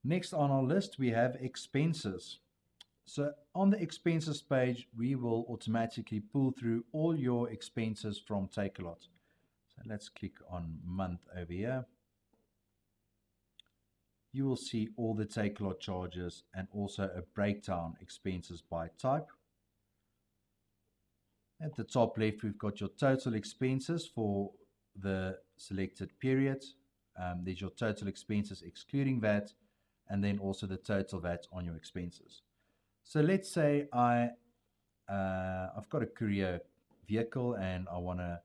Next on our list, we have expenses. So on the expenses page, we will automatically pull through all your expenses from Takealot. So let's click on month over here. You will see all the Takealot charges and also a breakdown expenses by type. At the top left, we've got your total expenses for the selected period. There's your total expenses excluding VAT, and then also the total VAT on your expenses. So let's say I've got a courier vehicle and I want to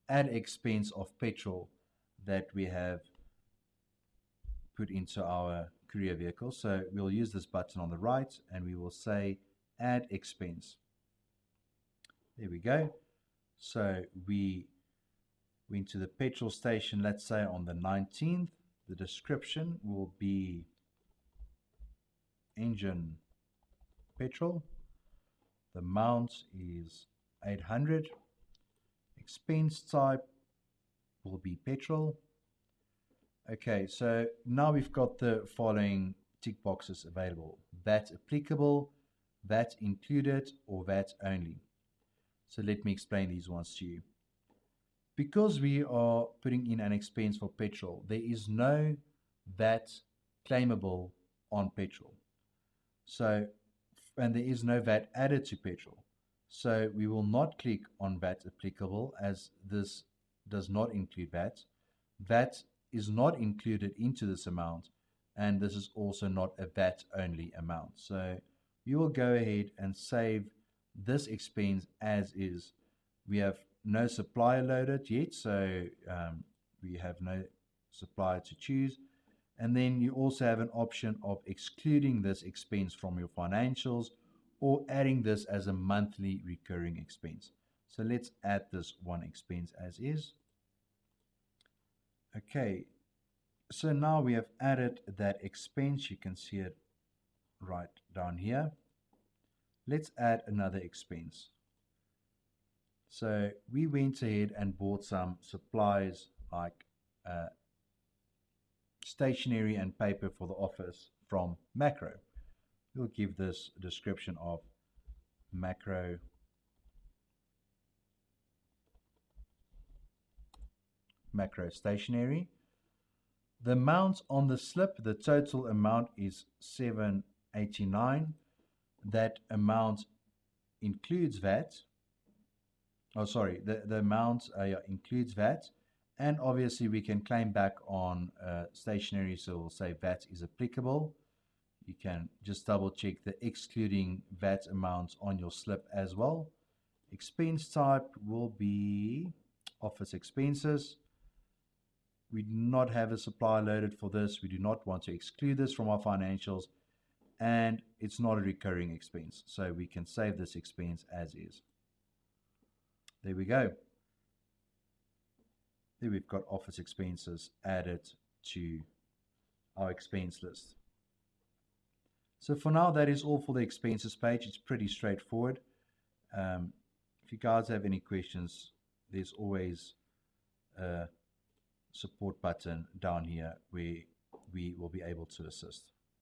add expense of petrol that we have put into our courier vehicle. So we'll use this button on the right and we will say add expense. There we go. So we went to the petrol station, let's say on the 19th. The description will be engine petrol. The amount is 800. Expense type will be petrol. Okay, so now we've got the following tick boxes available: VAT applicable, VAT included, or VAT only. So let me explain these ones to you. Because we are putting in an expense for petrol, there is no VAT claimable on petrol. So, and there is no VAT added to petrol. So we will not click on VAT applicable as this does not include VAT. VAT is not included into this amount, and this is also not a VAT only amount. So we will go ahead and save this expense as is. We have no supplier loaded yet, so we have no supplier to choose. And then you also have an option of excluding this expense from your financials or adding this as a monthly recurring expense. So let's add this one expense as is. Okay, so now we have added that expense. You can see it right down here. Let's add another expense. So we went ahead and bought some supplies like stationery and paper for the office from Macro. We'll give this a description of Macro stationery. The amount on the slip, the total amount is $7.89. That amount includes VAT. Oh, sorry, the amount includes VAT. And obviously we can claim back on stationery, so we'll say VAT is applicable. You can just double check the excluding VAT amount on your slip as well. Expense type will be office expenses. We do not have a supplier loaded for this. We do not want to exclude this from our financials, and it's not a recurring expense. So we can save this expense as is. There we go. There we've got office expenses added to our expense list. So for now, that is all for the expenses page. It's pretty straightforward. If you guys have any questions, there's always a support button down here where we will be able to assist.